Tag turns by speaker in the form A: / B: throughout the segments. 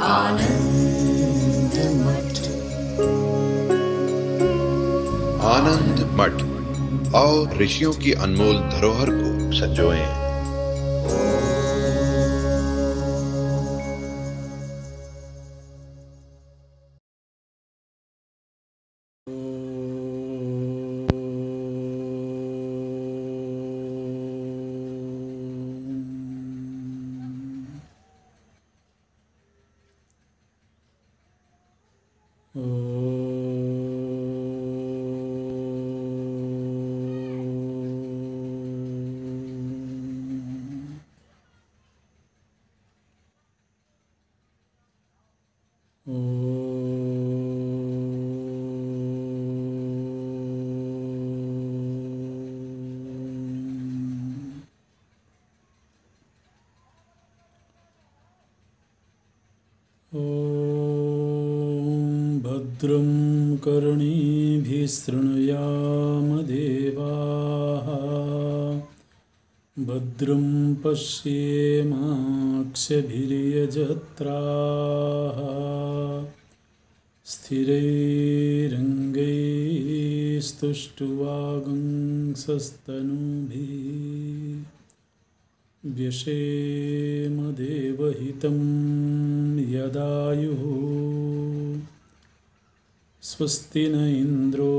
A: आनंद मठ।
B: आनंद मठ और ऋषियों की अनमोल धरोहर को संजोएं।
C: भद्रं कर्णेभिः शृणुयाम देवाः, भद्रं पश्येमाक्षभिर्यजत्राः, स्थिरैरङ्गैस्तुष्ट्वागुंसस्तनूभिः व्यशेम देवहितं यदायुः। स्वस्ति न इंद्रो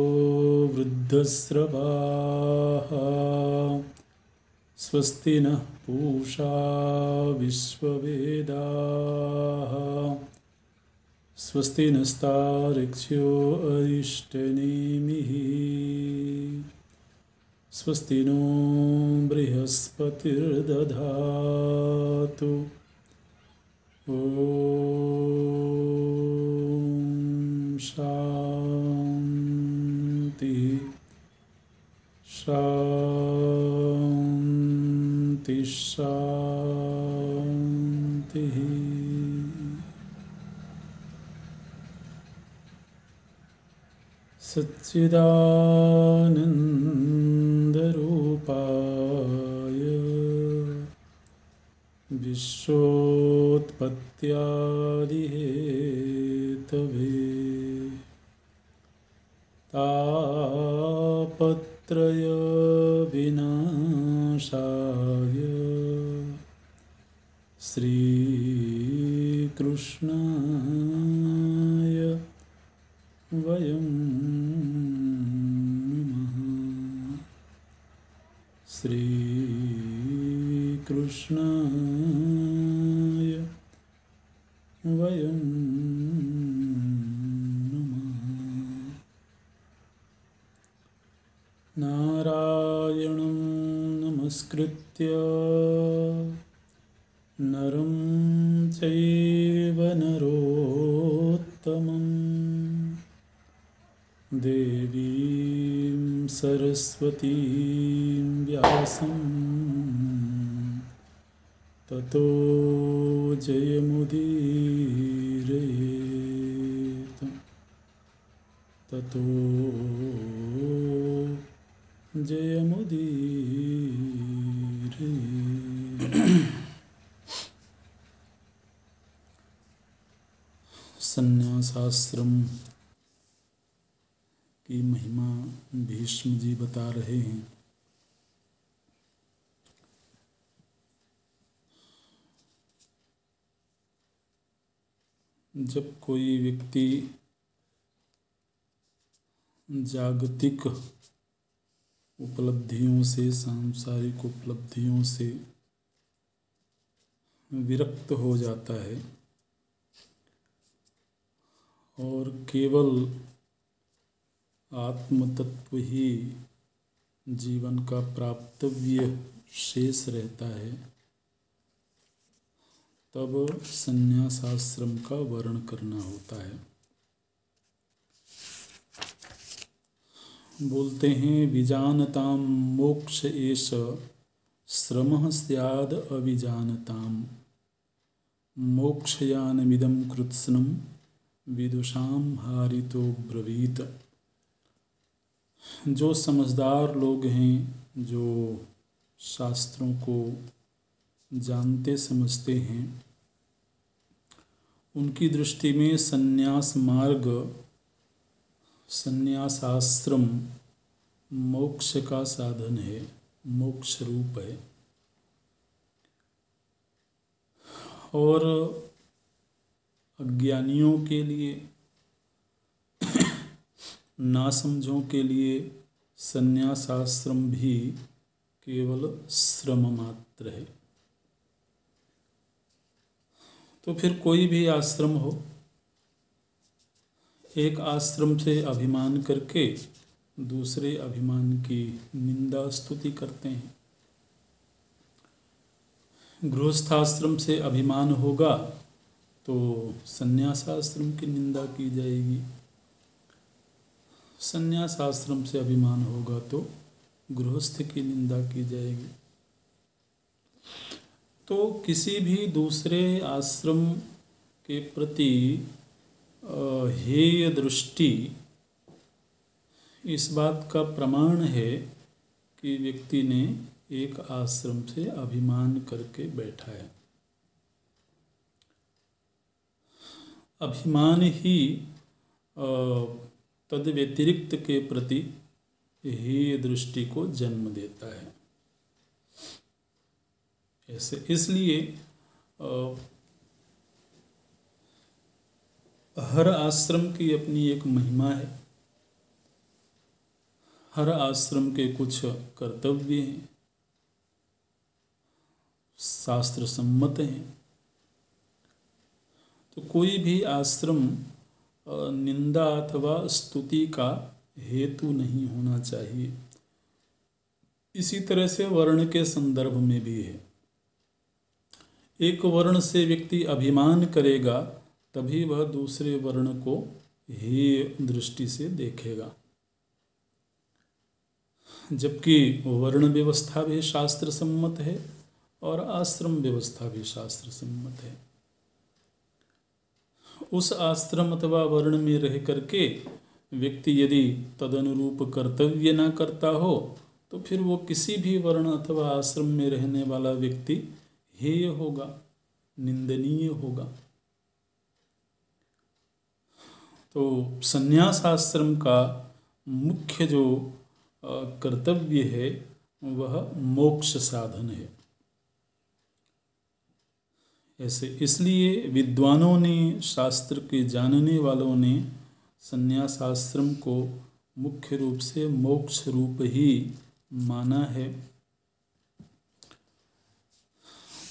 C: वृद्धस्रवाः, स्वस्ति नः पूषा विश्ववेदाः, स्वस्ति नस्तार्क्ष्यो अरिष्टनेमिः, स्वस्ति नो बृहस्पतिर्दधातु। ॐ शान्ति शान्ति शान्तिः। सच्चिदानन्दरूपाय विश्वोत्पत्त्यादिहेतवे तापत्रय विनाशाय श्रीकृष्णाय वयं नमः। श्रीकृष्णाय वयं नमः। नारायणं नमस्कृत्य नरं चैव नरोत्तमं, देवीं सरस्वतीं व्यासं ततो जयमुदीरयेत्, ततो जयमुदीरयेत्। संन्यासाश्रम की महिमा भीष्म जी बता रहे हैं। जब कोई व्यक्ति जागतिक उपलब्धियों से, सांसारिक उपलब्धियों से विरक्त हो जाता है और केवल आत्म तत्व ही जीवन का प्राप्तव्य शेष रहता है, तब संन्यासाश्रम का वर्ण करना होता है। बोलते हैं विजानताम मोक्ष एष श्रमः स्याद् अविजानताम, मोक्षयानमिदं कृत्स्नं विदुषां हारितो ब्रवीत। जो समझदार लोग हैं, जो शास्त्रों को जानते समझते हैं, उनकी दृष्टि में संन्यास मार्ग, संन्यासाश्रम मोक्ष का साधन है, मोक्ष रूप है। और अज्ञानियों के लिए, नासमझों के लिए संन्यासाश्रम भी केवल श्रम मात्र है। तो फिर कोई भी आश्रम हो, एक आश्रम से अभिमान करके दूसरे अभिमान की निंदा स्तुति करते हैं। गृहस्थाश्रम से अभिमान होगा तो संन्यासाश्रम की निंदा की जाएगी, संन्यासाश्रम से अभिमान होगा तो गृहस्थ की निंदा की जाएगी। तो किसी भी दूसरे आश्रम के प्रति हेय दृष्टि इस बात का प्रमाण है कि व्यक्ति ने एक आश्रम से अभिमान करके बैठा है। अभिमान ही तद व्यतिरिक्त के प्रति हेय दृष्टि को जन्म देता है। ऐसे इसलिए हर आश्रम की अपनी एक महिमा है, हर आश्रम के कुछ कर्तव्य हैं, शास्त्र सम्मत हैं। तो कोई भी आश्रम निंदा अथवा स्तुति का हेतु नहीं होना चाहिए। इसी तरह से वर्ण के संदर्भ में भी है। एक वर्ण से व्यक्ति अभिमान करेगा तभी वह दूसरे वर्ण को हेय दृष्टि से देखेगा, जबकि वर्ण व्यवस्था भी शास्त्र सम्मत है और आश्रम व्यवस्था भी शास्त्र सम्मत है। उस आश्रम अथवा वर्ण में रह करके व्यक्ति यदि तदनुरूप कर्तव्य न करता हो तो फिर वो किसी भी वर्ण अथवा आश्रम में रहने वाला व्यक्ति हेय होगा, निंदनीय होगा। तो संन्यास आश्रम का मुख्य जो कर्तव्य है वह मोक्ष साधन है। ऐसे इसलिए विद्वानों ने, शास्त्र के जानने वालों ने संन्यास आश्रम को मुख्य रूप से मोक्ष रूप ही माना है।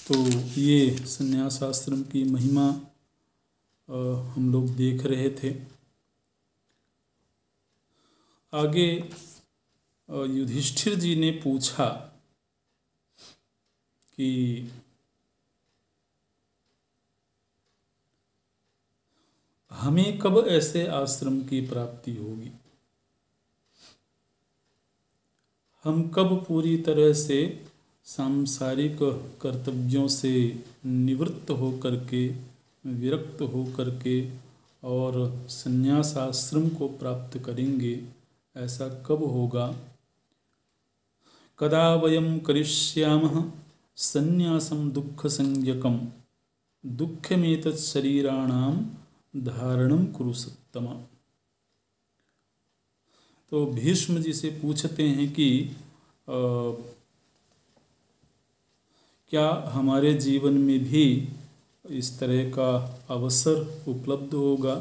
C: तो ये संन्यास आश्रम की महिमा हम लोग देख रहे थे। आगे युधिष्ठिर जी ने पूछा कि हमें कब ऐसे आश्रम की प्राप्ति होगी, हम कब पूरी तरह से सांसारिक कर्तव्यों से निवृत्त होकर के, विरक्त होकर के और संन्यास आश्रम को प्राप्त करेंगे, ऐसा कब होगा। कदा वयं करिष्यामः संन्यासं दुःख संज्ञकम् दुःखमेतत् शरीराणां धारणं कुरु सत्तमा। तो भीष्म जी से पूछते हैं कि क्या हमारे जीवन में भी इस तरह का अवसर उपलब्ध होगा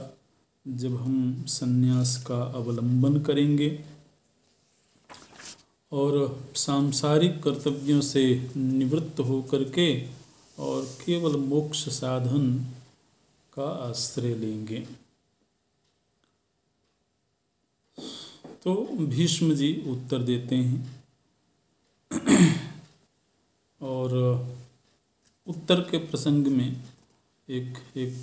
C: जब हम संन्यास का अवलंबन करेंगे और सांसारिक कर्तव्यों से निवृत्त होकर के और केवल मोक्ष साधन का आश्रय लेंगे। तो भीष्म जी उत्तर देते हैं और उत्तर के प्रसंग में एक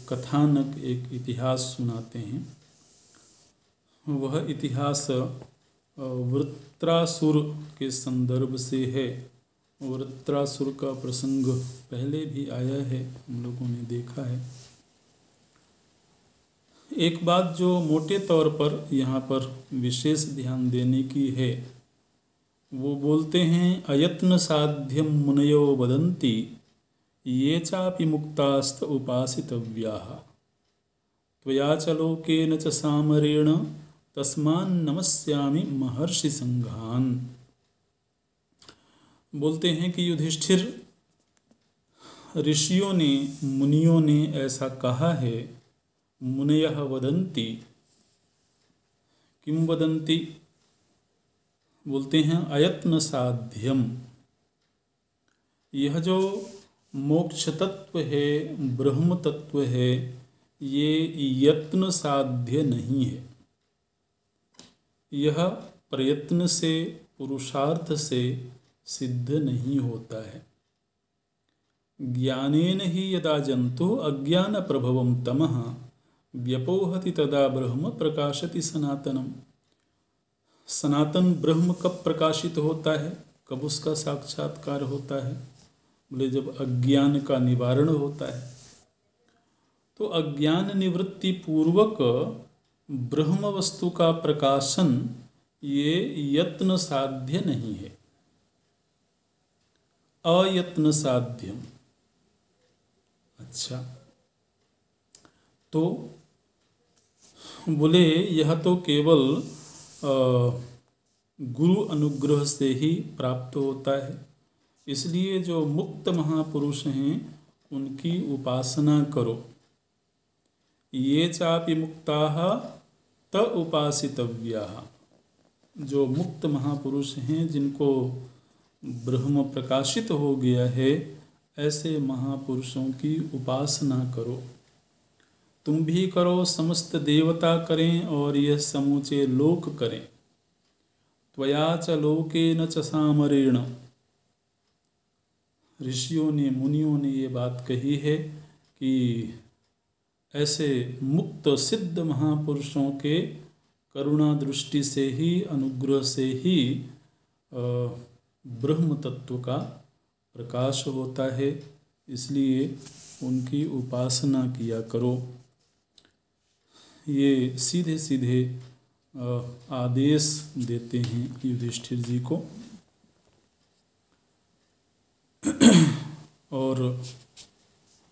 C: कथानक, एक इतिहास सुनाते हैं। वह इतिहास वृत्रासुर के संदर्भ से है। वृत्रासुर का प्रसंग पहले भी आया है, हम लोगों ने देखा है। एक बात जो मोटे तौर पर यहाँ पर विशेष ध्यान देने की है, वो बोलते हैं अयत्न साध्यम मुनयो वदन्ति ये चापि मुक्तास्त उपासितव्याः। त्वया च लोकेन च सामरेण तस्मान् नमस्यामि महर्षि संघान। बोलते हैं कि युधिष्ठिर, ऋषियों ने, मुनियों ने ऐसा कहा है। मुनयः वदन्ति, किम वदन्ति? बोलते हैं अयत्न साध्यम। यह जो मोक्ष तत्व है, ब्रह्म तत्व है, ये यत्न साध्य नहीं है। यह प्रयत्न से, पुरुषार्थ से सिद्ध नहीं होता है। ज्ञानेन ही यदा जंतु अज्ञान प्रभवम तमः व्यपोहति तदा ब्रह्म प्रकाशति सनातनम। सनातन ब्रह्म कब प्रकाशित होता है, कब उसका साक्षात्कार होता है? बोले जब अज्ञान का निवारण होता है। तो अज्ञान निवृत्ति पूर्वक ब्रह्म वस्तु का प्रकाशन ये यत्न साध्य नहीं है, अयत्न साध्यम। अच्छा, तो बोले यह तो केवल गुरु अनुग्रह से ही प्राप्त होता है। इसलिए जो मुक्त महापुरुष हैं उनकी उपासना करो। ये चापि मुक्ताः त उपासितव्याः। जो मुक्त महापुरुष हैं, जिनको ब्रह्म प्रकाशित हो गया है, ऐसे महापुरुषों की उपासना करो। तुम भी करो, समस्त देवता करें और यह समूचे लोक करें। त्वया च लोकेन च सामरेण। ऋषियों ने, मुनियों ने ये बात कही है कि ऐसे मुक्त सिद्ध महापुरुषों के करुणा दृष्टि से ही, अनुग्रह से ही ब्रह्म तत्व का प्रकाश होता है। इसलिए उनकी उपासना किया करो। ये सीधे सीधे आदेश देते हैं युधिष्ठिर जी को। और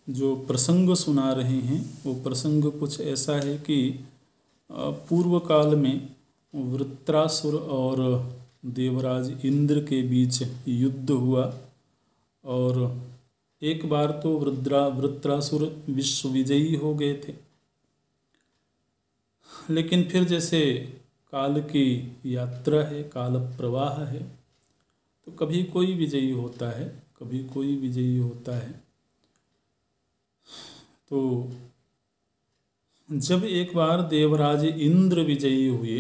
C: जो प्रसंग सुना रहे हैं वो प्रसंग कुछ ऐसा है कि पूर्व काल में वृत्रासुर और देवराज इंद्र के बीच युद्ध हुआ। और एक बार तो वृत्रासुर विश्व विजयी हो गए थे, लेकिन फिर जैसे काल की यात्रा है, काल प्रवाह है, तो कभी कोई विजयी होता है, कभी कोई विजयी होता है। तो जब एक बार देवराज इंद्र विजयी हुए,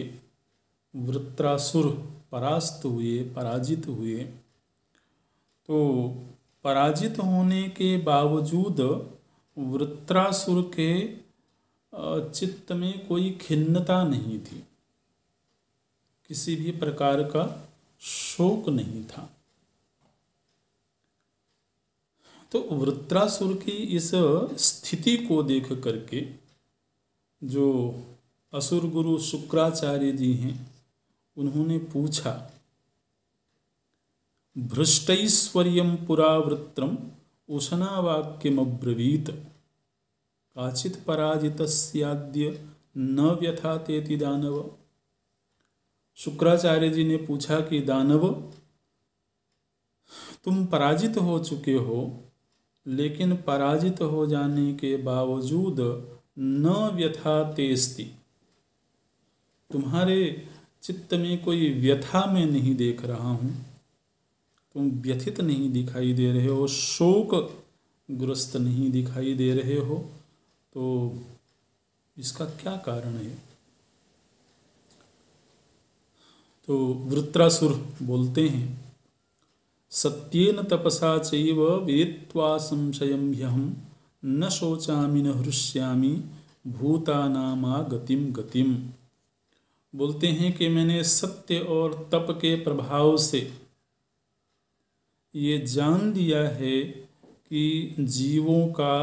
C: वृत्रासुर परास्त हुए, पराजित हुए, तो पराजित होने के बावजूद वृत्रासुर के चित्त में कोई खिन्नता नहीं थी, किसी भी प्रकार का शोक नहीं था। तो वृत्रासुर की इस स्थिति को देख करके जो असुर गुरु शुक्राचार्य जी हैं, उन्होंने पूछा, भ्रष्टैश्वर्यं पुरा वृत्रम उशनावाक्यमब्रवीत काचित् पराजितस्याद्य न व्यथातेति दानव। शुक्राचार्य जी ने पूछा कि दानव, तुम पराजित हो चुके हो, लेकिन पराजित हो जाने के बावजूद न व्यथा तेस्ति, तुम्हारे चित्त में कोई व्यथा मैं नहीं देख रहा हूँ, तुम व्यथित नहीं दिखाई दे रहे हो, शोक ग्रस्त नहीं दिखाई दे रहे हो, तो इसका क्या कारण है? तो वृत्रासुर बोलते हैं, सत्येन तपसा चैव वेत्वा संशयं ह्यहं न शोचामि न हृष्यामि भूतानामागतिम गतिम। बोलते हैं कि मैंने सत्य और तप के प्रभाव से ये जान लिया है कि जीवों का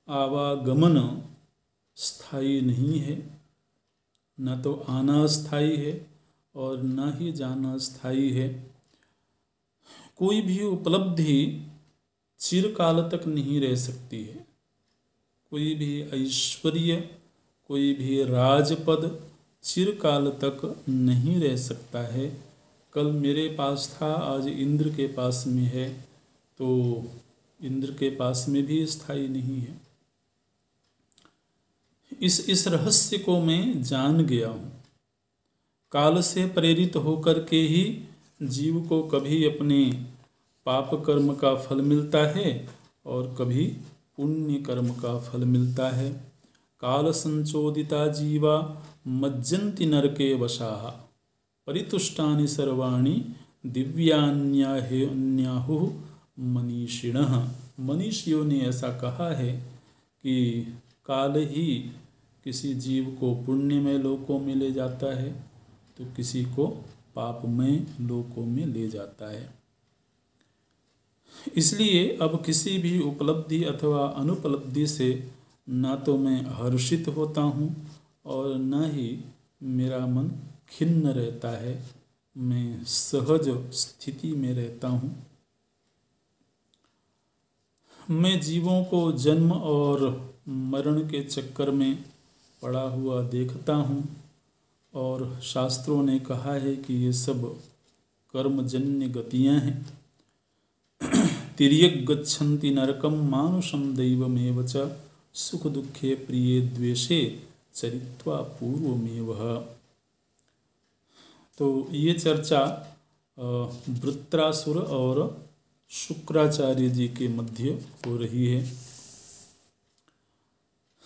C: आवागमन स्थायी नहीं है, न तो आना स्थायी है और न ही जाना स्थायी है। कोई भी उपलब्धि चिरकाल तक नहीं रह सकती है, कोई भी ऐश्वर्य, कोई भी राजपद चिरकाल तक नहीं रह सकता है। कल मेरे पास था, आज इंद्र के पास में है, तो इंद्र के पास में भी स्थायी नहीं है। इस रहस्य को मैं जान गया हूँ। काल से प्रेरित होकर के ही जीव को कभी अपने पाप कर्म का फल मिलता है और कभी पुण्य कर्म का फल मिलता है। काल संचोदिता जीवा मज्जन्ति नरके वशाः परितुष्टानि सर्वाणि दिव्यान्याहुः मनीषिणः। मनीषियों ने ऐसा कहा है कि काल ही किसी जीव को पुण्यमय लोकों में ले जाता है तो किसी को पापमय लोकों में ले जाता है। इसलिए अब किसी भी उपलब्धि अथवा अनुपलब्धि से ना तो मैं हर्षित होता हूँ और न ही मेरा मन खिन्न रहता है। मैं सहज स्थिति में रहता हूँ। मैं जीवों को जन्म और मरण के चक्कर में पड़ा हुआ देखता हूँ और शास्त्रों ने कहा है कि ये सब कर्मजन्य गतियाँ हैं। तिर्यक गच्छन्ति नरकम मानुषम दैवमेव च सुख दुखे प्रिये द्वेषे चरित्वा पूर्वमेव। तो ये चर्चा वृत्रासुर और शुक्राचार्य जी के मध्य हो रही है।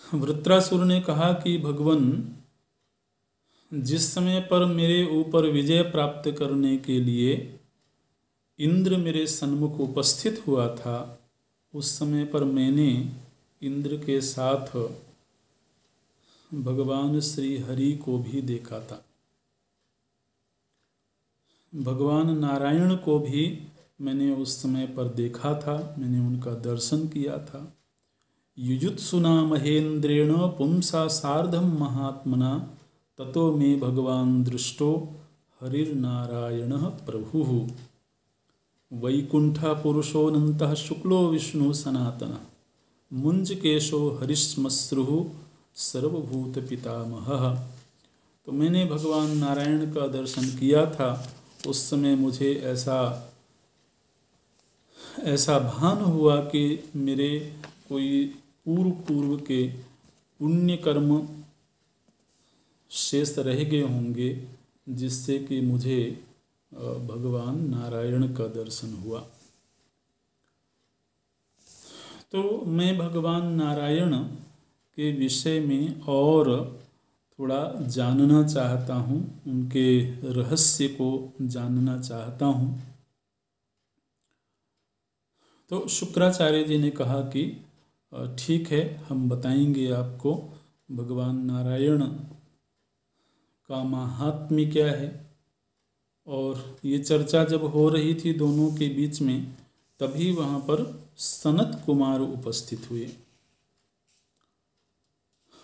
C: वृत्रासुर ने कहा कि भगवान, जिस समय पर मेरे ऊपर विजय प्राप्त करने के लिए इंद्र मेरे सन्मुख उपस्थित हुआ था, उस समय पर मैंने इंद्र के साथ भगवान श्री हरि को भी देखा था। भगवान नारायण को भी मैंने उस समय पर देखा था, मैंने उनका दर्शन किया था। युजुत्सुना महेंद्रेण पुंसा सार्धम महात्मना ततो मे भगवान दृष्टो हरिर्नारायण प्रभुः वैकुंठ पुरुषोऽनन्तः शुक्लो विष्णु सनातन मुंजकेशो हरिश्मश्रुः सर्वभूत पितामहः। तो मैंने भगवान नारायण का दर्शन किया था। उस समय मुझे ऐसा भान हुआ कि मेरे कोई पूर्व के पुण्य कर्म शेष रह गए होंगे, जिससे कि मुझे भगवान नारायण का दर्शन हुआ। तो मैं भगवान नारायण के विषय में और थोड़ा जानना चाहता हूँ, उनके रहस्य को जानना चाहता हूँ। तो शुक्राचार्य जी ने कहा कि ठीक है, हम बताएंगे आपको भगवान नारायण का महात्म्य क्या है। और ये चर्चा जब हो रही थी दोनों के बीच में, तभी वहाँ पर सनत कुमार उपस्थित हुए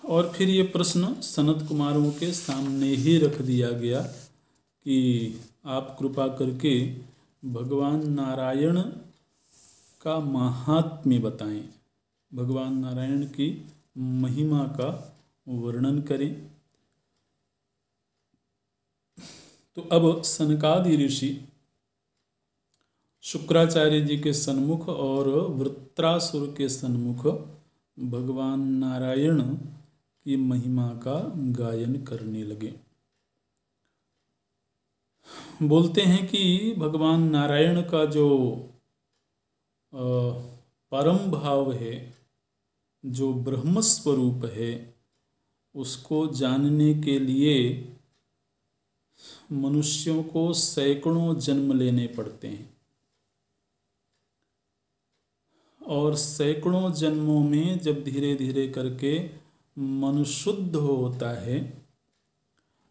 C: और फिर ये प्रश्न सनत कुमारों के सामने ही रख दिया गया कि आप कृपा करके भगवान नारायण का महात्म्य बताएं, भगवान नारायण की महिमा का वर्णन करें। तो अब सनकादि ऋषि शुक्राचार्य जी के सन्मुख और वृत्रासुर के सन्मुख भगवान नारायण की महिमा का गायन करने लगे। बोलते हैं कि भगवान नारायण का जो परम भाव है, जो ब्रह्म स्वरूप है, उसको जानने के लिए मनुष्यों को सैकड़ों जन्म लेने पड़ते हैं और सैकड़ों जन्मों में जब धीरे धीरे करके मन शुद्ध होता है,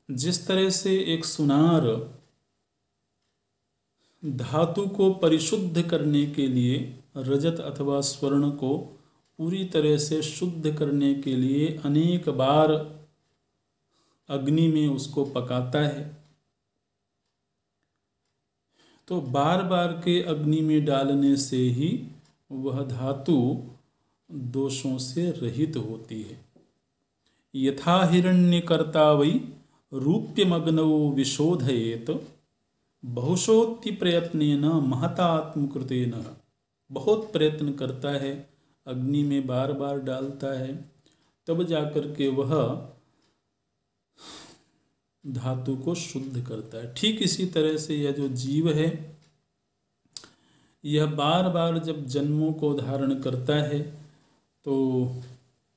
C: जिस तरह से एक सुनार धातु को परिशुद्ध करने के लिए, रजत अथवा स्वर्ण को पूरी तरह से शुद्ध करने के लिए अनेक बार अग्नि में उसको पकाता है, तो बार बार के अग्नि में डालने से ही वह धातु दोषों से रहित होती है। यथा हिरण्यकर्ता वै रूप्यमग्नौ विशोधयेत बहुशोत्ति प्रयत्नेन महतात्मकृतेन। बहुत प्रयत्न करता है, अग्नि में बार बार डालता है, तब जाकर के वह धातु को शुद्ध करता है। ठीक इसी तरह से यह जो जीव है, यह बार बार जब जन्मों को धारण करता है तो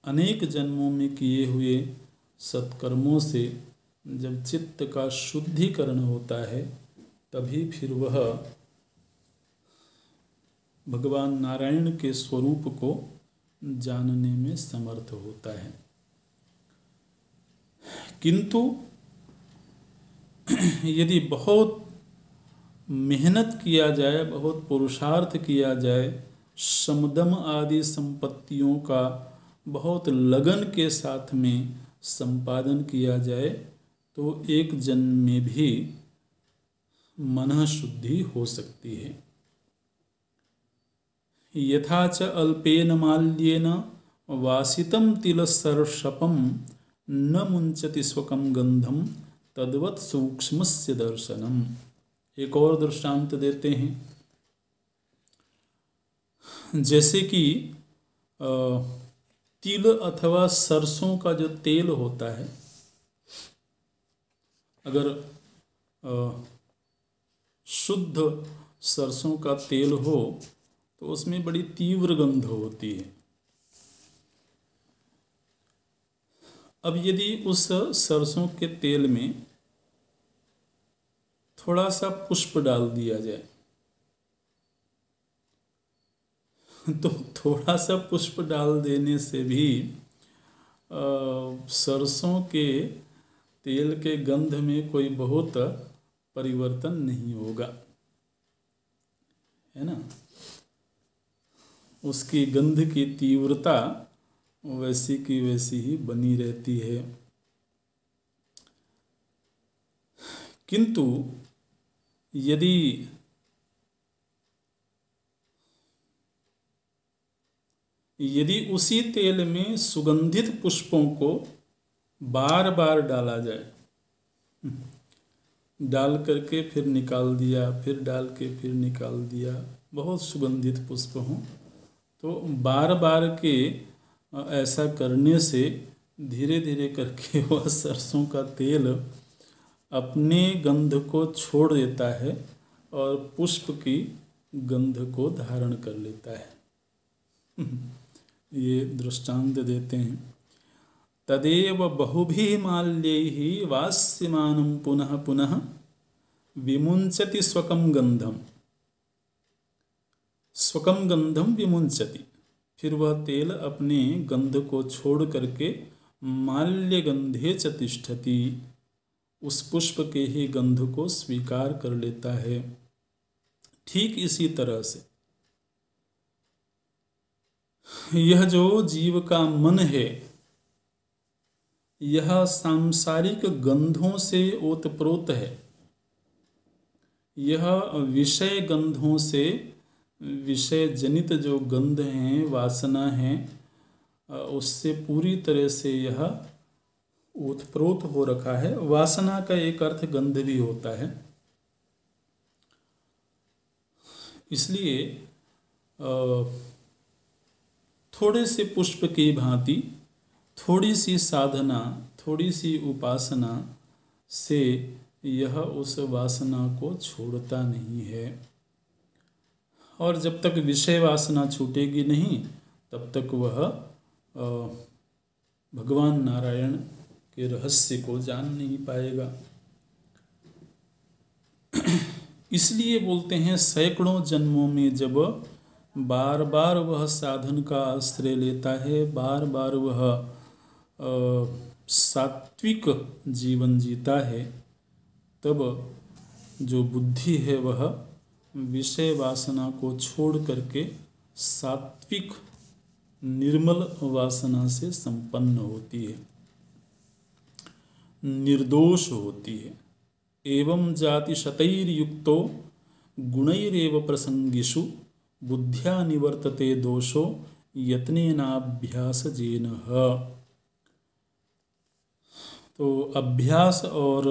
C: अनेक जन्मों में किए हुए सत्कर्मों से जब चित्त का शुद्धिकरण होता है, तभी फिर वह भगवान नारायण के स्वरूप को जानने में समर्थ होता है। किंतु यदि बहुत मेहनत किया जाए, बहुत पुरुषार्थ किया जाए, समदम आदि संपत्तियों का बहुत लगन के साथ में संपादन किया जाए, तो एक जन्म में भी मन शुद्धि हो सकती है। यथा च अल्पेन माल्येन वासितं तिलसर्षपं न मुंचति स्वकं गंधम तद्वत् सूक्ष्मस्य दर्शनम। एक और दृष्टांत देते हैं। जैसे कि तिल अथवा सरसों का जो तेल होता है, अगर शुद्ध सरसों का तेल हो तो उसमें बड़ी तीव्र गंध होती है। अब यदि उस सरसों के तेल में थोड़ा सा पुष्प डाल दिया जाए, तो थोड़ा सा पुष्प डाल देने से भी सरसों के तेल के गंध में कोई बहुत परिवर्तन नहीं होगा, है ना। उसकी गंध की तीव्रता वैसी की वैसी ही बनी रहती है। किंतु यदि उसी तेल में सुगंधित पुष्पों को बार बार डाला जाए, डाल करके फिर निकाल दिया, फिर डाल के फिर निकाल दिया, बहुत सुगंधित पुष्प हों, तो बार बार के ऐसा करने से धीरे धीरे करके वह सरसों का तेल अपने गंध को छोड़ देता है और पुष्प की गंध को धारण कर लेता है। ये दृष्टांत देते हैं। तदेव बहुभिः माल्यैः वास्यमानं पुनः पुनः विमुंचति स्वकं गंधम। स्वकं गंधम विमुंचति, फिर वह तेल अपने गंध को छोड़ करके माल्य गंधे च तिष्ठति, उस पुष्प के ही गंध को स्वीकार कर लेता है। ठीक इसी तरह से यह जो जीव का मन है, यह सांसारिक गंधों से ओतप्रोत है। यह विषय गंधों से, विषय जनित जो गंध हैं, वासना हैं, उससे पूरी तरह से यह ओतप्रोत हो रखा है। वासना का एक अर्थ गंध भी होता है। इसलिए थोड़े से पुष्प की भांति थोड़ी सी साधना, थोड़ी सी उपासना से यह उस वासना को छोड़ता नहीं है। और जब तक विषय वासना छूटेगी नहीं, तब तक वह भगवान नारायण के रहस्य को जान नहीं पाएगा। इसलिए बोलते हैं, सैकड़ों जन्मों में जब बार बार वह साधन का आश्रय लेता है, बार बार वह सात्विक जीवन जीता है, तब जो बुद्धि है वह विषय वासना को छोड़ करके सात्विक निर्मल वासना से संपन्न होती है, निर्दोष होती है। एवं जाति शतैर्युक्तो गुणैरेव प्रसंगिषु बुद्ध्या निवर्तते दोषो यत्नेनाभ्यासजेनः। तो अभ्यास और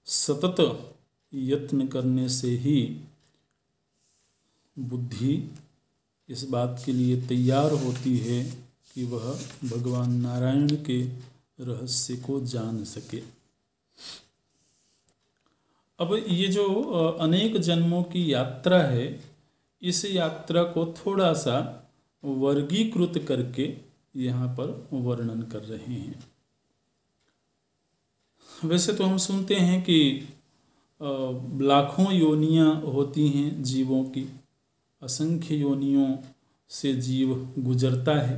C: सतत यत्न करने से ही बुद्धि इस बात के लिए तैयार होती है कि वह भगवान नारायण के रहस्य को जान सके। अब ये जो अनेक जन्मों की यात्रा है, इस यात्रा को थोड़ा सा वर्गीकृत करके यहाँ पर वर्णन कर रहे हैं। वैसे तो हम सुनते हैं कि लाखों योनियाँ होती हैं जीवों की, असंख्य योनियों से जीव गुजरता है।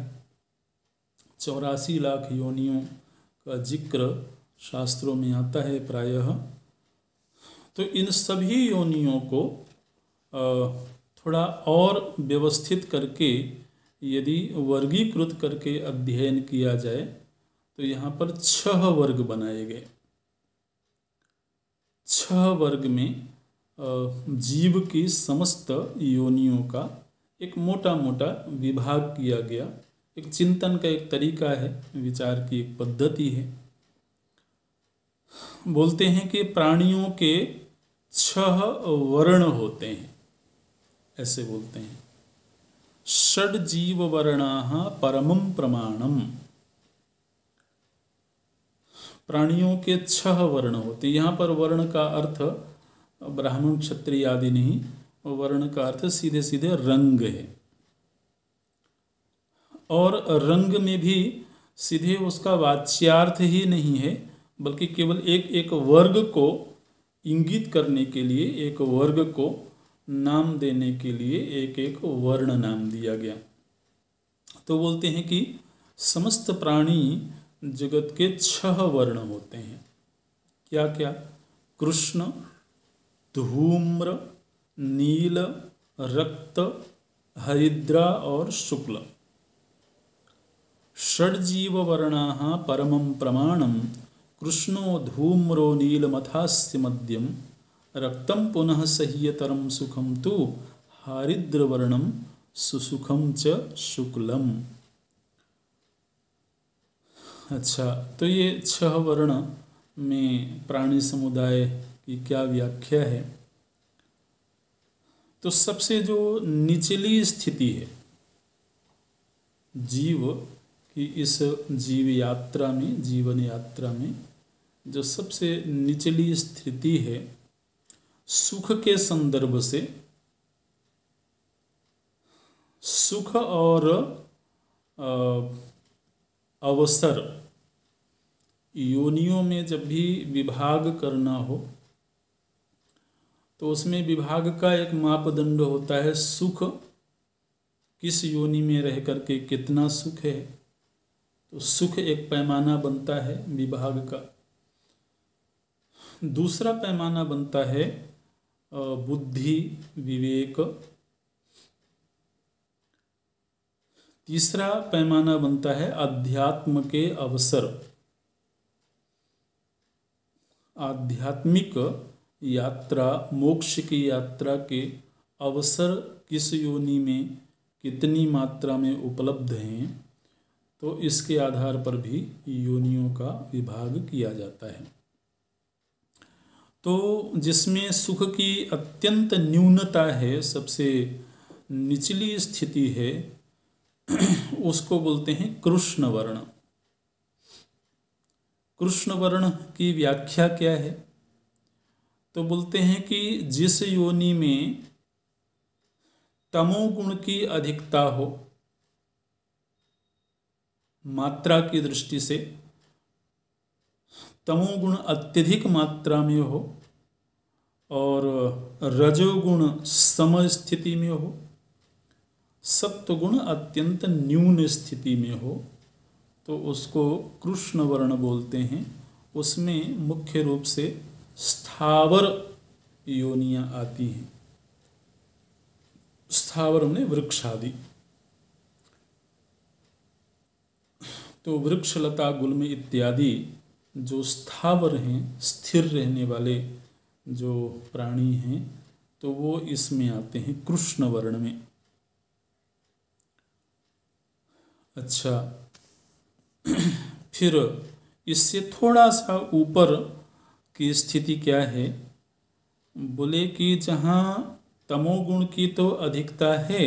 C: 84 लाख योनियों का जिक्र शास्त्रों में आता है प्रायः। तो इन सभी योनियों को थोड़ा और व्यवस्थित करके यदि वर्गीकृत करके अध्ययन किया जाए तो यहाँ पर 6 वर्ग बनाए गए। 6 वर्ग में जीव की समस्त योनियों का एक मोटा मोटा विभाग किया गया। एक चिंतन का एक तरीका है, विचार की एक पद्धति है। बोलते हैं कि प्राणियों के 6 वर्ण होते हैं, ऐसे बोलते हैं। षड जीव वर्णाः परमं प्रमाणम। प्राणियों के 6 वर्ण होते हैं। यहाँ पर वर्ण का अर्थ ब्राह्मण क्षत्रिय आदि नहीं, वर्ण का अर्थ सीधे सीधे रंग है। और रंग में भी सीधे उसका वाच्यार्थ ही नहीं है, बल्कि केवल एक एक वर्ग को इंगित करने के लिए, एक वर्ग को नाम देने के लिए एक एक वर्ण नाम दिया गया। तो बोलते हैं कि समस्त प्राणी जगत के 6 वर्ण होते हैं। क्या क्या? कृष्ण, धूम्र, नील, रक्त, हरिद्रा और शुक्ल। षड्जीव वर्णाः परमं प्रमाणं कृष्णो धूम्रो नीलमथास्य मध्यम रक्तम पुनः सह्यतरम सुखम तु हरिद्रवर्णम सुसुखम च शुक्लम। अच्छा, तो ये 6 वर्ण में प्राणी समुदाय की क्या व्याख्या है? तो सबसे जो निचली स्थिति है जीव की, इस जीव यात्रा में, जीवन यात्रा में जो सबसे निचली स्थिति है, सुख के संदर्भ से, सुख और अवसर योनियों में जब भी विभाग करना हो तो उसमें विभाग का एक मापदंड होता है सुख। किस योनि में रह करके कितना सुख है, तो सुख एक पैमाना बनता है विभाग का। दूसरा पैमाना बनता है बुद्धि, विवेक। तीसरा पैमाना बनता है अध्यात्म के अवसर। आध्यात्मिक यात्रा, मोक्ष की यात्रा के अवसर किस योनि में कितनी मात्रा में उपलब्ध हैं, तो इसके आधार पर भी योनियों का विभाग किया जाता है। तो जिसमें सुख की अत्यंत न्यूनता है, सबसे निचली स्थिति है, उसको बोलते हैं कृष्ण वर्ण। कृष्ण वर्ण की व्याख्या क्या है? तो बोलते हैं कि जिस योनि में तमोगुण की अधिकता हो, मात्रा की दृष्टि से तमोगुण अत्यधिक मात्रा में हो और रजोगुण सम स्थिति में हो, सत्वगुण अत्यंत न्यून स्थिति में हो, तो उसको कृष्ण वर्ण बोलते हैं। उसमें मुख्य रूप से स्थावर योनियां आती हैं। स्थावर में वृक्ष आदि। तो वृक्ष, लता, गुल्म इत्यादि जो स्थावर हैं, स्थिर रहने वाले जो प्राणी हैं, तो वो इसमें आते हैं कृष्ण वर्ण में। अच्छा, फिर इससे थोड़ा सा ऊपर की स्थिति क्या है, बोले कि जहाँ तमोगुण की तो अधिकता है,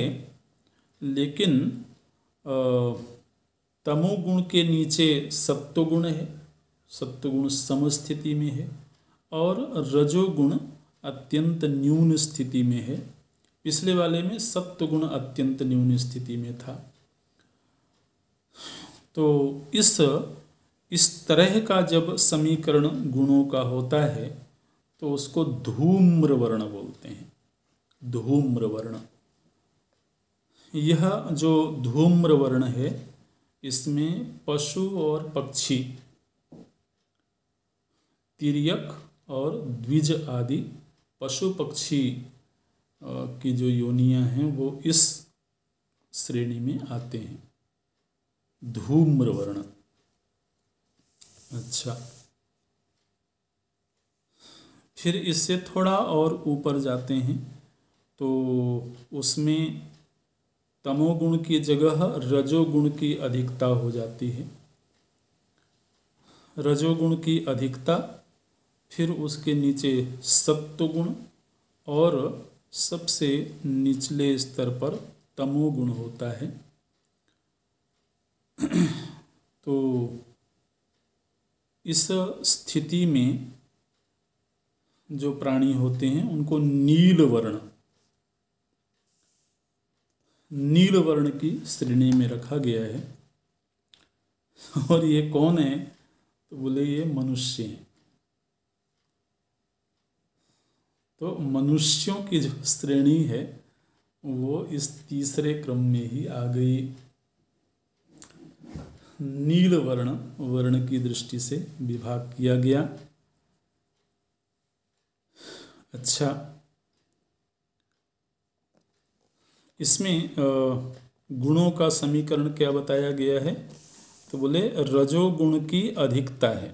C: लेकिन तमोगुण के नीचे सत्वगुण है, सत्वगुण समस्थिति में है, और रजोगुण अत्यंत न्यून स्थिति में है। पिछले वाले में सत्वगुण अत्यंत न्यून स्थिति में था। तो इस तरह का जब समीकरण गुणों का होता है तो उसको धूम्र वर्ण बोलते हैं। धूम्र वर्ण, यह जो धूम्र वर्ण है इसमें पशु और पक्षी, तिर्यक और द्विज आदि पशु पक्षी की जो योनियां हैं वो इस श्रेणी में आते हैं, धूम्र वर्ण। अच्छा, फिर इससे थोड़ा और ऊपर जाते हैं तो उसमें तमोगुण की जगह रजोगुण की अधिकता हो जाती है। रजोगुण की अधिकता, फिर उसके नीचे सत्वगुण, और सबसे निचले स्तर पर तमोगुण होता है। तो इस स्थिति में जो प्राणी होते हैं उनको नील वर्ण की श्रेणी में रखा गया है। और ये कौन है, तो बोले ये मनुष्य हैं। तो मनुष्यों की जो श्रेणी है वो इस तीसरे क्रम में ही आ गई। नील वर्ण की दृष्टि से विभाग किया गया। अच्छा, इसमें गुणों का समीकरण क्या बताया गया है, तो बोले रजोगुण की अधिकता है।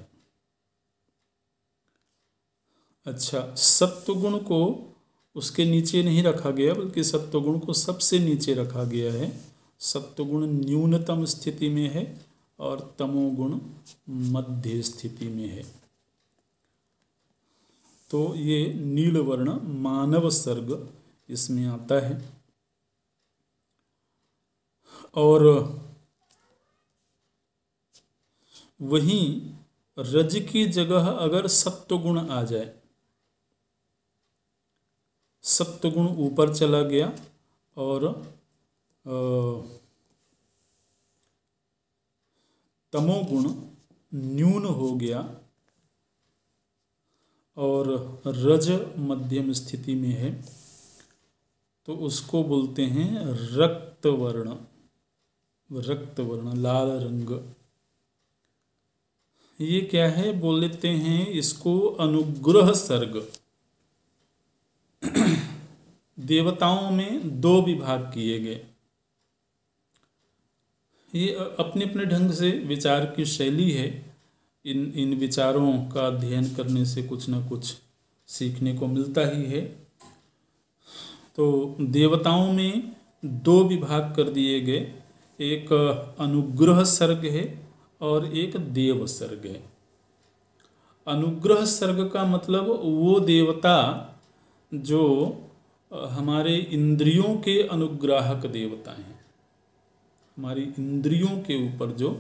C: अच्छा, सत्वगुण को उसके नीचे नहीं रखा गया, बल्कि सत्वगुण को सबसे नीचे रखा गया है। सत्वगुण न्यूनतम स्थिति में है और तमोगुण मध्य स्थिति में है। तो ये नील वर्ण मानव सर्ग इसमें आता है। और वहीं रज की जगह अगर सत्वगुण आ जाए, सत्वगुण ऊपर चला गया और तमोगुण न्यून हो गया और रज मध्यम स्थिति में है, तो उसको बोलते हैं रक्तवर्ण। रक्तवर्ण, लाल रंग। ये क्या है, बोल लेते हैं इसको अनुग्रह सर्ग। देवताओं में दो विभाग किए गए। ये अपने अपने ढंग से विचार की शैली है। इन विचारों का अध्ययन करने से कुछ न कुछ सीखने को मिलता ही है। तो देवताओं में दो विभाग कर दिए गए, एक अनुग्रह सर्ग है और एक देव सर्ग है। अनुग्रह सर्ग का मतलब वो देवता जो हमारे इंद्रियों के अनुग्राहक देवता हैं, हमारी इंद्रियों के ऊपर जो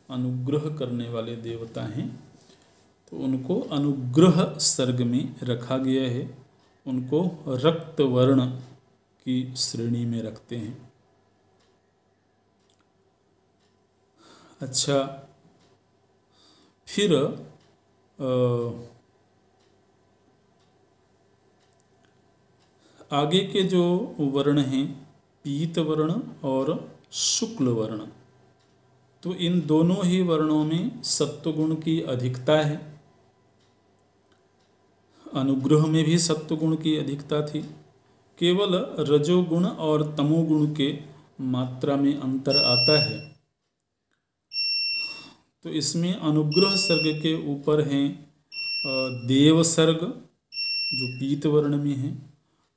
C: अनुग्रह करने वाले देवता हैं, तो उनको अनुग्रह सर्ग में रखा गया है। उनको रक्तवर्ण की श्रेणी में रखते हैं। अच्छा, फिर आगे के जो वर्ण हैं, पीत वर्ण और शुक्ल वर्ण, तो इन दोनों ही वर्णों में सत्वगुण की अधिकता है। अनुग्रह में भी सत्वगुण की अधिकता थी, केवल रजोगुण और तमोगुण के मात्रा में अंतर आता है। तो इसमें अनुग्रह सर्ग के ऊपर हैं देव सर्ग जो पीत वर्ण में है,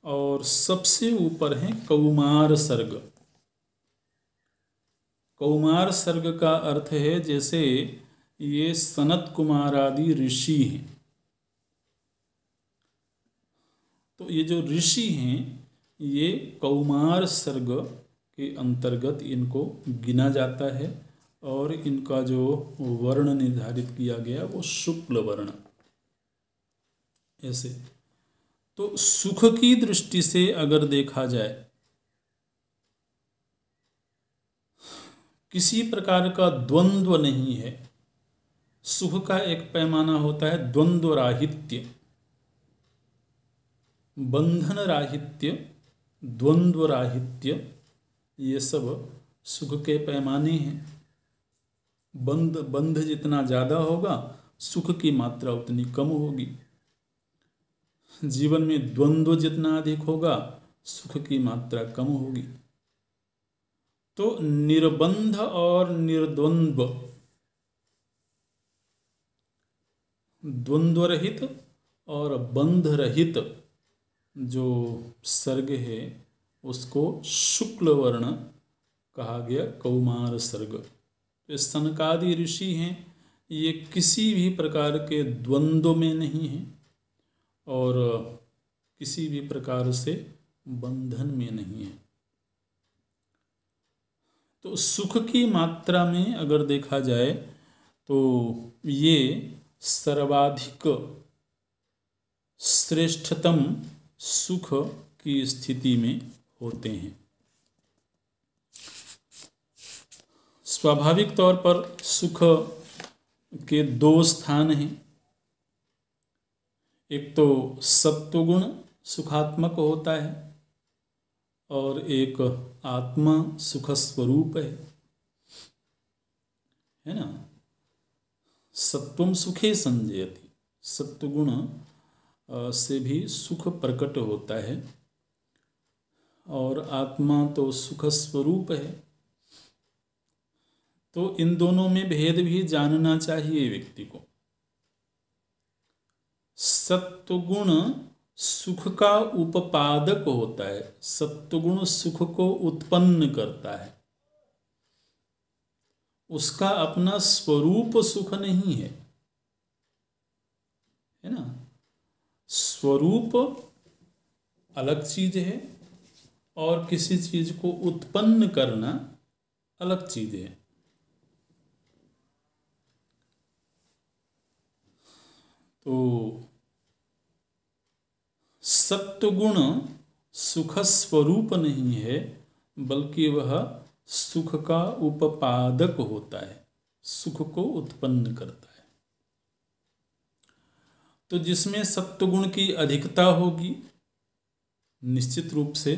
C: और सबसे ऊपर है कौमार सर्ग। कौमार सर्ग का अर्थ है जैसे ये सनत कुमार आदि ऋषि हैं। तो ये जो ऋषि हैं ये कौमार सर्ग के अंतर्गत इनको गिना जाता है और इनका जो वर्ण निर्धारित किया गया वो शुक्ल वर्ण। ऐसे तो सुख की दृष्टि से अगर देखा जाए, किसी प्रकार का द्वंद्व नहीं है। सुख का एक पैमाना होता है द्वंद्व राहित्य, बंधन राहित्य, द्वंद्व राहित्य, ये सब सुख के पैमाने हैं। बंध जितना ज़्यादा होगा सुख की मात्रा उतनी कम होगी। जीवन में द्वंद्व जितना अधिक होगा सुख की मात्रा कम होगी। तो निर्बंध और निर्द्वंद्व, द्वंद्व रहित और बंध रहित जो सर्ग है उसको शुक्ल वर्ण कहा गया, कौमार सर्ग। तो सनकादि ऋषि हैं ये किसी भी प्रकार के द्वंद्व में नहीं हैं और किसी भी प्रकार से बंधन में नहीं है। तो सुख की मात्रा में अगर देखा जाए तो ये सर्वाधिक श्रेष्ठतम सुख की स्थिति में होते हैं। स्वाभाविक तौर पर सुख के दो स्थान हैं। एक तो सत्वगुण सुखात्मक होता है और एक आत्मा सुख स्वरूप है ना। सत्वम सुखे संजयति, सत्वगुण से भी सुख प्रकट होता है और आत्मा तो सुख स्वरूप है। तो इन दोनों में भेद भी जानना चाहिए व्यक्ति को। सत्वगुण सुख का उपपादक होता है, सत्वगुण सुख को उत्पन्न करता है, उसका अपना स्वरूप सुख नहीं है, है ना। स्वरूप अलग चीज है और किसी चीज को उत्पन्न करना अलग चीज है। तो सत्वगुण सुख स्वरूप नहीं है बल्कि वह सुख का उपपादक होता है, सुख को उत्पन्न करता है। तो जिसमें सत्वगुण की अधिकता होगी निश्चित रूप से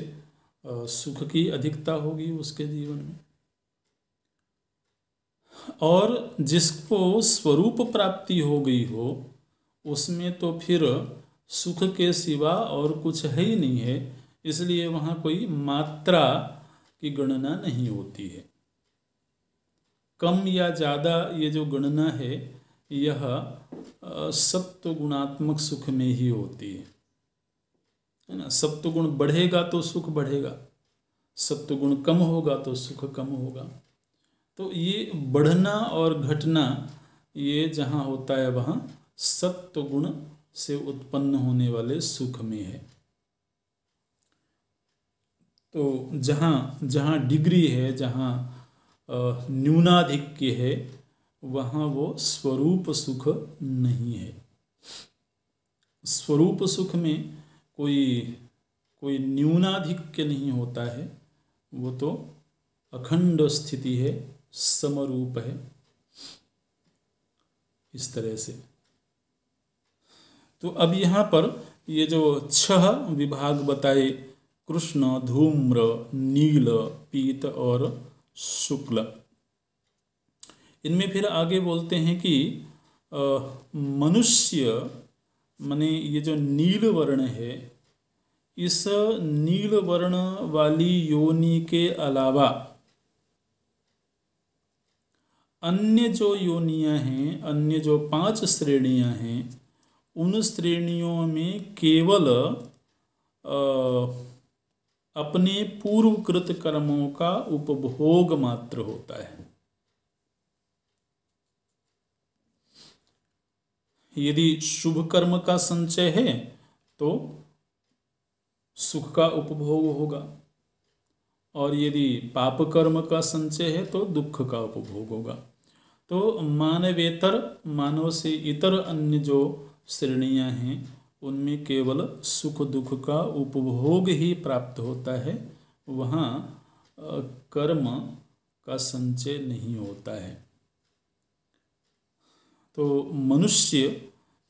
C: सुख की अधिकता होगी उसके जीवन में, और जिसको स्वरूप प्राप्ति हो गई हो उसमें तो फिर सुख के सिवा और कुछ है ही नहीं है, इसलिए वहाँ कोई मात्रा की गणना नहीं होती है। कम या ज़्यादा ये जो गणना है यह सत्व गुणात्मक सुख में ही होती है ना। सत्व गुण बढ़ेगा तो सुख बढ़ेगा, सत्व गुण कम होगा तो सुख कम होगा। तो ये बढ़ना और घटना ये जहाँ होता है वहाँ सत्व गुण से उत्पन्न होने वाले सुख में है। तो जहाँ जहाँ डिग्री है, जहाँ न्यूनाधिक्य है वहाँ वो स्वरूप सुख नहीं है। स्वरूप सुख में कोई न्यूनाधिक्य नहीं होता है, वो तो अखंड स्थिति है, समरूप है। इस तरह से तो अब यहाँ पर ये जो 6 विभाग बताए, कृष्ण, धूम्र, नील, पीत और शुक्ल, इनमें फिर आगे बोलते हैं कि मनुष्य माने ये जो नील वर्ण है, इस नील वर्ण वाली योनि के अलावा अन्य जो योनियां हैं, अन्य जो 5 श्रेणियां हैं, उन श्रेणियों में केवल अपने पूर्वकृत कर्मों का उपभोग मात्र होता है। यदि शुभ कर्म का संचय है तो सुख का उपभोग होगा, और यदि पाप कर्म का संचय है तो दुख का उपभोग होगा। तो मानवेतर, मानव से इतर अन्य जो श्रेणियां हैं उनमें केवल सुख दुख का उपभोग ही प्राप्त होता है, वहाँ कर्म का संचय नहीं होता है। तो मनुष्य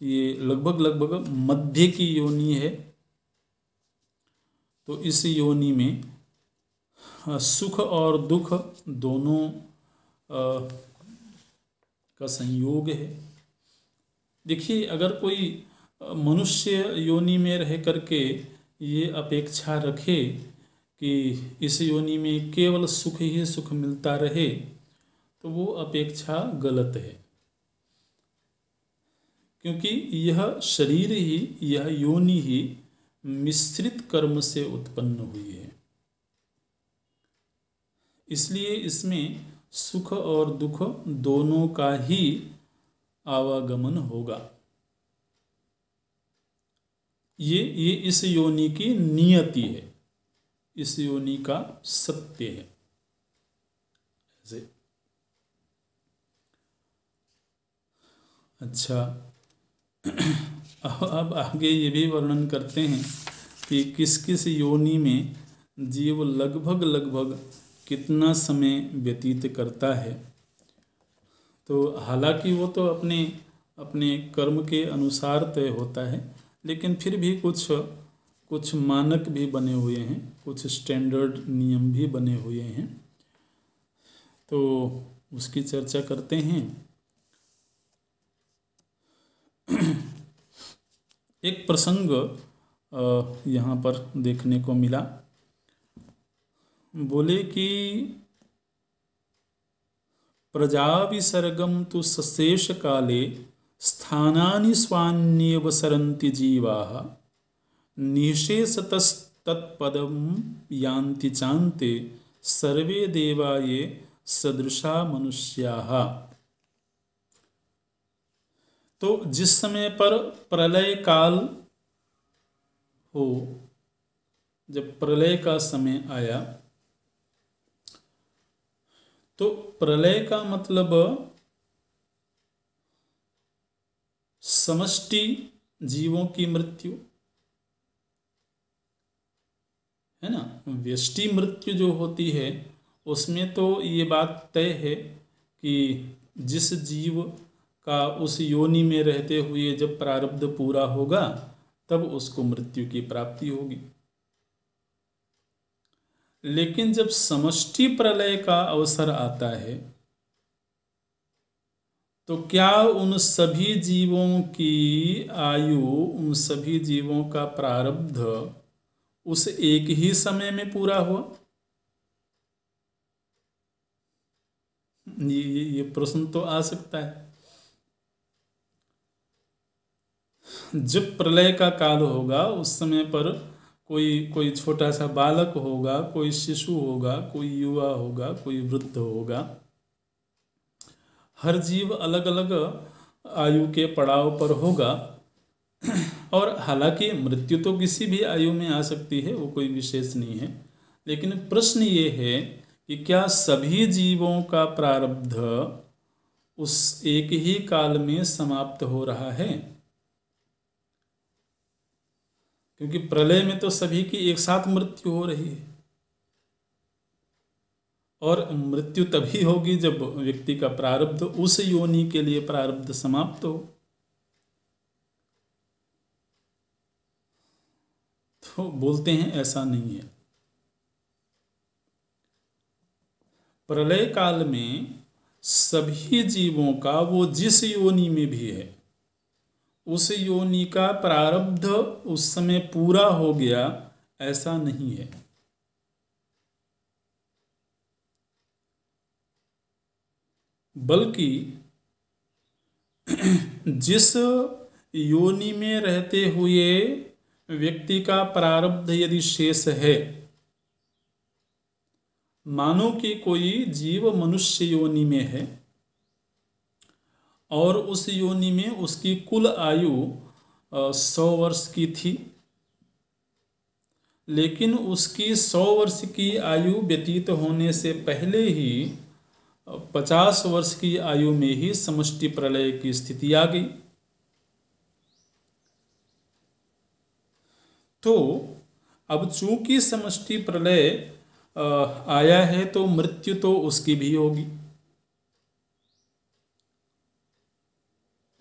C: ये लगभग मध्य की योनि है। तो इस योनि में सुख और दुख दोनों का संयोग है। देखिए, अगर कोई मनुष्य योनि में रह करके ये अपेक्षा रखे कि इस योनि में केवल सुख ही सुख मिलता रहे, तो वो अपेक्षा गलत है, क्योंकि यह शरीर ही, यह योनि ही मिश्रित कर्म से उत्पन्न हुई है। इसलिए इसमें सुख और दुख दोनों का ही आवागमन होगा। ये इस योनि की नियति है, इस योनि का सत्य है। ऐसे अच्छा, अब आगे ये भी वर्णन करते हैं कि किस किस योनि में जीव लगभग कितना समय व्यतीत करता है। तो हालांकि वो तो अपने अपने कर्म के अनुसार तय होता है, लेकिन फिर भी कुछ मानक भी बने हुए हैं, कुछ स्टैंडर्ड नियम भी बने हुए हैं। तो उसकी चर्चा करते हैं। एक प्रसंग यहाँ पर देखने को मिला। बोले कि प्रजा विसर्गम तु सशेष काले स्थानानि स्वान्येव सरन्ति जीवाः निःशेषतस्तत्पदं यान्ति चान्ते सर्वे देवा ये सदृशा मनुष्याः। तो जिस समय पर प्रलय काल हो, जब प्रलय का समय आया, तो प्रलय का मतलब समष्टि जीवों की मृत्यु है ना। व्यष्टि मृत्यु जो होती है उसमें तो ये बात तय है कि जिस जीव का उस योनि में रहते हुए जब प्रारब्ध पूरा होगा तब उसको मृत्यु की प्राप्ति होगी। लेकिन जब समष्टि प्रलय का अवसर आता है तो क्या उन सभी जीवों की आयु, उन सभी जीवों का प्रारब्ध उस एक ही समय में पूरा हुआ? ये प्रश्न तो आ सकता है। जब प्रलय का काल होगा उस समय पर कोई छोटा सा बालक होगा, कोई शिशु होगा, कोई युवा होगा, कोई वृद्ध होगा। हर जीव अलग अलग आयु के पड़ाव पर होगा। और हालांकि मृत्यु तो किसी भी आयु में आ सकती है, वो कोई विशेष नहीं है। लेकिन प्रश्न ये है कि क्या सभी जीवों का प्रारब्ध उस एक ही काल में समाप्त हो रहा है? क्योंकि प्रलय में तो सभी की एक साथ मृत्यु हो रही है, और मृत्यु तभी होगी जब व्यक्ति का प्रारब्ध, उस योनि के लिए प्रारब्ध समाप्त हो। तो बोलते हैं ऐसा नहीं है। प्रलय काल में सभी जीवों का, वो जिस योनि में भी है, उस योनि का प्रारब्ध उस समय पूरा हो गया, ऐसा नहीं है। बल्कि जिस योनि में रहते हुए व्यक्ति का प्रारब्ध यदि शेष है, मानो कि कोई जीव मनुष्य योनि में है और उस योनि में उसकी कुल आयु 100 वर्ष की थी, लेकिन उसकी 100 वर्ष की आयु व्यतीत होने से पहले ही 50 वर्ष की आयु में ही समष्टि प्रलय की स्थिति आ गई। तो अब चूंकि समष्टि प्रलय आया है तो मृत्यु तो उसकी भी होगी,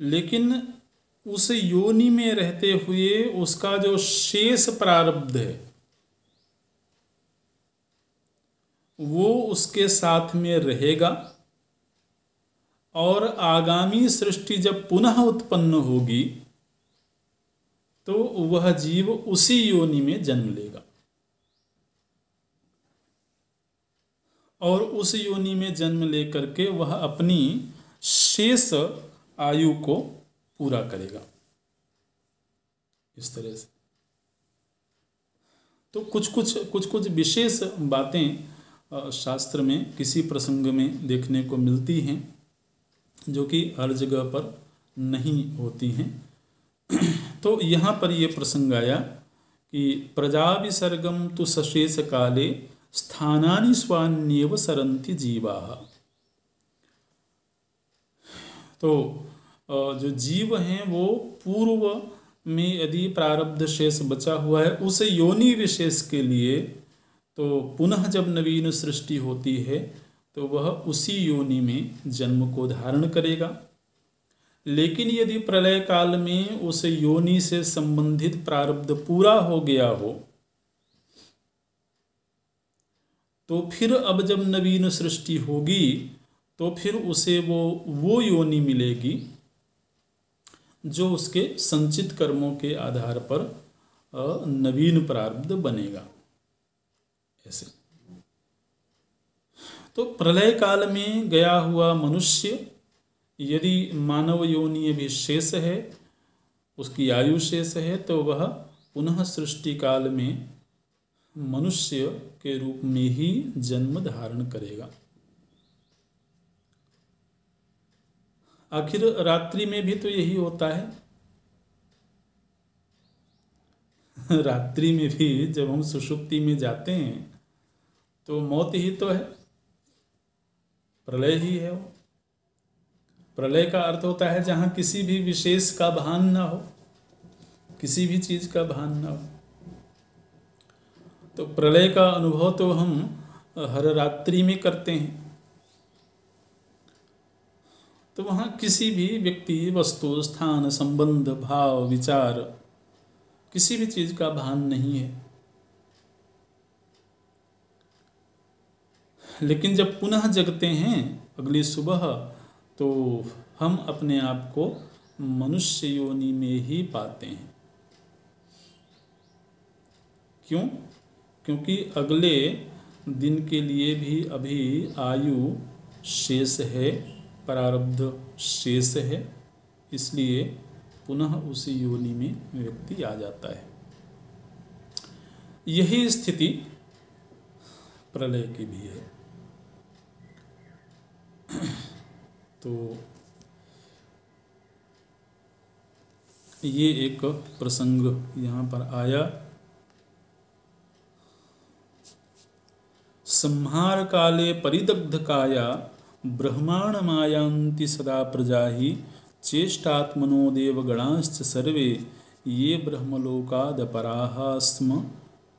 C: लेकिन उस योनि में रहते हुए उसका जो शेष प्रारब्ध है वो उसके साथ में रहेगा, और आगामी सृष्टि जब पुनः उत्पन्न होगी तो वह जीव उसी योनि में जन्म लेगा और उस योनि में जन्म लेकर के वह अपनी शेष आयु को पूरा करेगा। इस तरह से तो कुछ विशेष बातें शास्त्र में किसी प्रसंग में देखने को मिलती हैं जो कि हर जगह पर नहीं होती हैं। तो यहाँ पर ये प्रसंग आया कि प्रजा विसर्गम तु सशेष काले स्थानानि स्वान्येव सरन्ति जीवाः। तो जो जीव हैं वो पूर्व में यदि प्रारब्ध शेष बचा हुआ है उस योनि विशेष के लिए, तो पुनः जब नवीन सृष्टि होती है तो वह उसी योनि में जन्म को धारण करेगा। लेकिन यदि प्रलय काल में उस योनि से संबंधित प्रारब्ध पूरा हो गया हो तो फिर अब जब नवीन सृष्टि होगी तो फिर उसे वो योनि मिलेगी जो उसके संचित कर्मों के आधार पर नवीन प्रारब्ध बनेगा। ऐसे तो प्रलय काल में गया हुआ मनुष्य यदि मानव योनि भी शेष है, उसकी आयु शेष है, तो वह पुनः सृष्टि काल में मनुष्य के रूप में ही जन्म धारण करेगा। आखिर रात्रि में भी तो यही होता है। रात्रि में भी जब हम सुषुप्ति में जाते हैं तो मौत ही तो है, प्रलय ही है वो। प्रलय का अर्थ होता है जहाँ किसी भी विशेष का भान ना हो, किसी भी चीज का भान ना हो। तो प्रलय का अनुभव तो हम हर रात्रि में करते हैं। तो वहाँ किसी भी व्यक्ति, वस्तु, स्थान, संबंध, भाव, विचार, किसी भी चीज का भान नहीं है। लेकिन जब पुनः जगते हैं अगली सुबह तो हम अपने आप को मनुष्य योनि में ही पाते हैं। क्यों? क्योंकि अगले दिन के लिए भी अभी आयु शेष है, प्रारब्ध शेष है, इसलिए पुनः उसी योनि में व्यक्ति आ जाता है। यही स्थिति प्रलय की भी है। तो ये एक प्रसंग यहाँ पर आया। संहार काले परिदग्ध काया ब्रह्मांड मायांति सदा प्रजा ही चेष्टात्मनो देवगणाश्च सर्वे ये ब्रह्मलोकादपराः स्म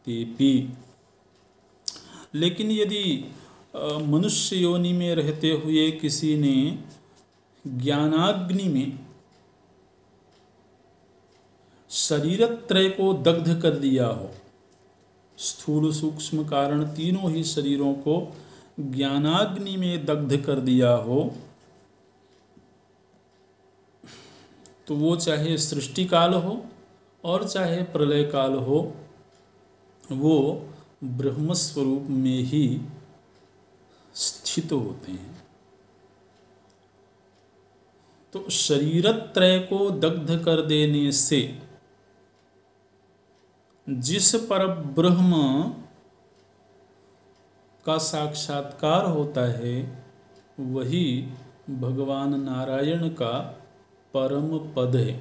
C: तेपि। लेकिन यदि मनुष्य योनि में रहते हुए किसी ने ज्ञानाग्नि में शरीरत्रय को दग्ध कर दिया हो, स्थूल सूक्ष्म कारण तीनों ही शरीरों को ज्ञानाग्नि में दग्ध कर दिया हो, तो वो चाहे सृष्टि काल हो और चाहे प्रलय काल हो, वो ब्रह्म स्वरूप में ही स्थित होते हैं। तो शरीरत्रय को दग्ध कर देने से जिस परब्रह्म का साक्षात्कार होता है वही भगवान नारायण का परम पद है।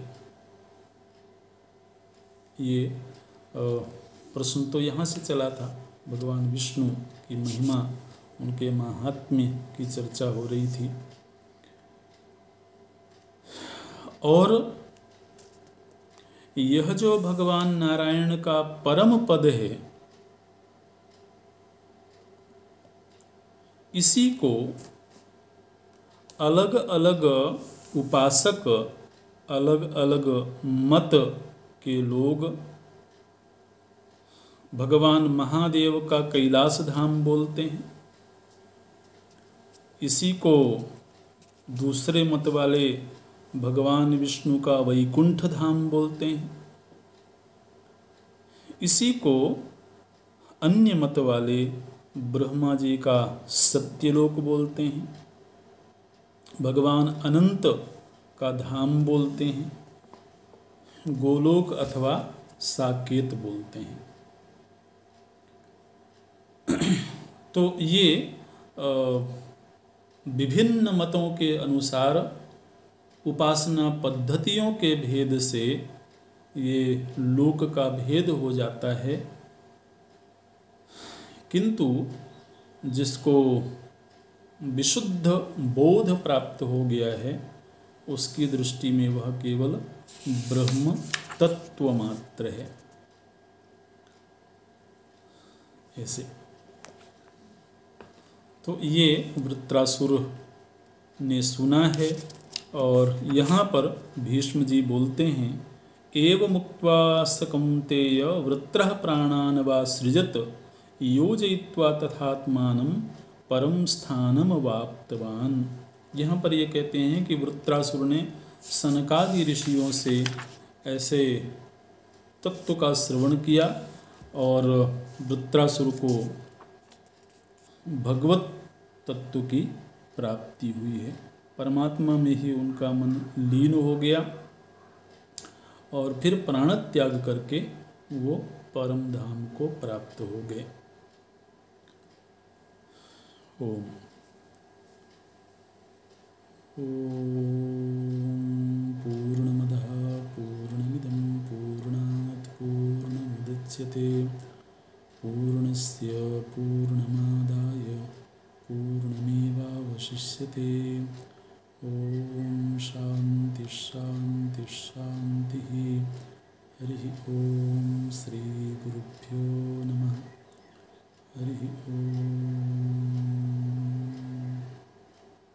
C: ये प्रश्न तो यहाँ से चला था। भगवान विष्णु की महिमा, उनके महात्म्य की चर्चा हो रही थी। और यह जो भगवान नारायण का परम पद है, इसी को अलग अलग उपासक, अलग अलग मत के लोग भगवान महादेव का कैलाश धाम बोलते हैं। इसी को दूसरे मत वाले भगवान विष्णु का वैकुंठ धाम बोलते हैं। इसी को अन्य मत वाले ब्रह्मा जी का सत्यलोक बोलते हैं, भगवान अनंत का धाम बोलते हैं, गोलोक अथवा साकेत बोलते हैं। तो ये विभिन्न मतों के अनुसार उपासना पद्धतियों के भेद से ये लोक का भेद हो जाता है। किंतु जिसको विशुद्ध बोध प्राप्त हो गया है, उसकी दृष्टि में वह केवल ब्रह्म तत्व मात्र है। ऐसे तो ये वृत्रासुर ने सुना है, और यहाँ पर भीष्म जी बोलते हैं, एव मुक्त्वा स कौन्तेय वृत्रः प्राणान् वा सृजत योजयित्वा तथात्मानं परम स्थानम वाप्तवान। यहाँ पर ये कहते हैं कि वृत्रासुर ने सनकादि ऋषियों से ऐसे तत्व का श्रवण किया, और वृत्रासुर को भगवत तत्व की प्राप्ति हुई है। परमात्मा में ही उनका मन लीन हो गया, और फिर प्राण त्याग करके वो परम धाम को प्राप्त हो गए। ओम पूर्णमदः पूर्णमिदं पूर्णात् पूर्णमुदच्यते पूर्णस्य पूर्णमादाय पूर्णमेवावशिष्यते। ओम शांति शांति शांति। हरि ओम श्री गुरुभ्यो नमः। हरि ओम।